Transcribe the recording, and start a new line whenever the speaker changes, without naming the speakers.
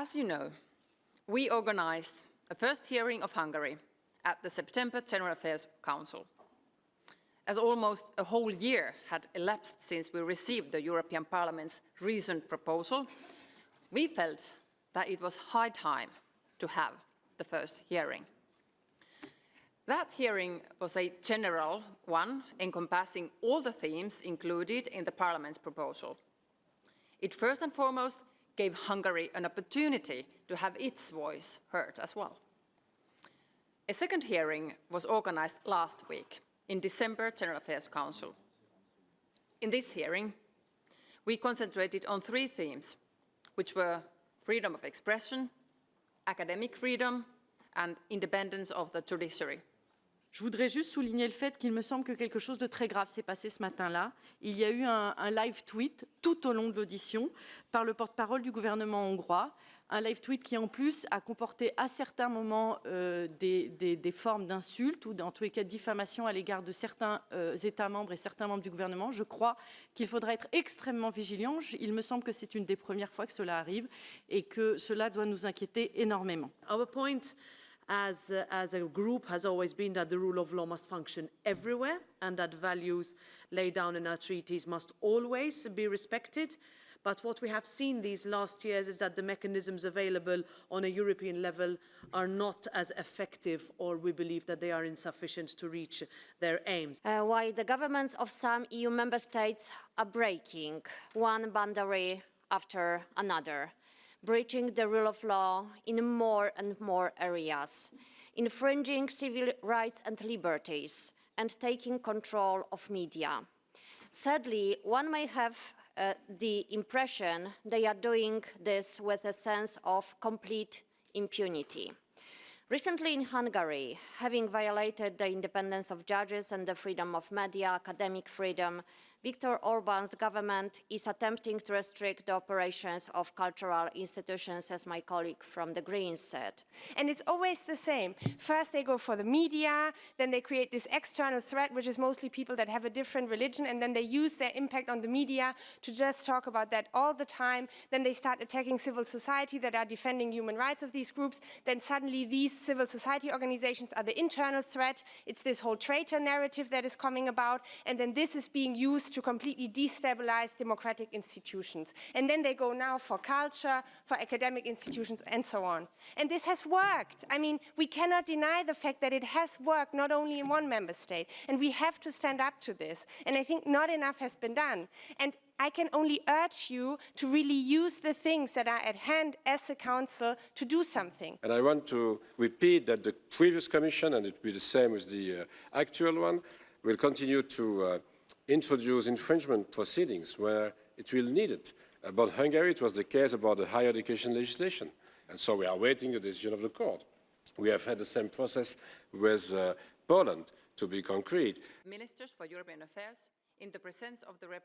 As you know, we organised a first hearing of Hungary at the September General Affairs Council. As almost a whole year had elapsed since we received the European Parliament's recent proposal, we felt that it was high time to have the first hearing. That hearing was a general one, encompassing all the themes included in the Parliament's proposal. It first and foremost gave Hungary an opportunity to have its voice heard as well. A second hearing was organised last week in December General Affairs Council. In this hearing, we concentrated on three themes, which were freedom of expression, academic freedom, and independence of the judiciary.
Je voudrais juste souligner le fait qu'il me semble que quelque chose de très grave s'est passé ce matin-là. Il y a eu un live tweet tout au long de l'audition par le porte-parole du gouvernement hongrois. Un live tweet qui, en plus, a comporté à certains moments des formes d'insultes ou, en tous les cas, de diffamation à l'égard de certains États membres et certains membres du gouvernement. Je crois qu'il faudra être extrêmement vigilant. Il me semble que c'est une des premières fois que cela arrive et que cela doit nous inquiéter énormément.
Our point as a group has always been that the rule of law must function everywhere and that values laid down in our treaties must always be respected. But what we have seen these last years is that the mechanisms available on a European level are not as effective, or we believe that they are insufficient to reach their aims.
While the governments of some EU member states are breaking one boundary after another, breaching the rule of law in more and more areas, infringing civil rights and liberties, and taking control of media. Sadly, one may have the impression they are doing this with a sense of complete impunity. Recently in Hungary, having violated the independence of judges and the freedom of media, academic freedom, Viktor Orban's government is attempting to restrict the operations of cultural institutions, as my colleague from the Greens said.
And it's always the same. First they go for the media, then they create this external threat, which is mostly people that have a different religion, and then they use their impact on the media to just talk about that all the time. Then they start attacking civil society that are defending human rights of these groups. Then suddenly these civil society organizations are the internal threat. It's this whole traitor narrative that is coming about, and then this is being used to completely destabilize democratic institutions. And then they go now for culture, for academic institutions, and so on. And this has worked. I mean, we cannot deny the fact that it has worked, not only in one member state. And we have to stand up to this. And I think not enough has been done. And I can only urge you to really use the things that are at hand as the Council to do something.
And I want to repeat that the previous Commission, and it will be the same with the actual one, will continue to introduce infringement proceedings where it will need it. About Hungary, it was the case about the higher education legislation. And so we are waiting the decision of the court. We have had the same process with Poland, to be concrete.
Ministers for European Affairs, in the presence of the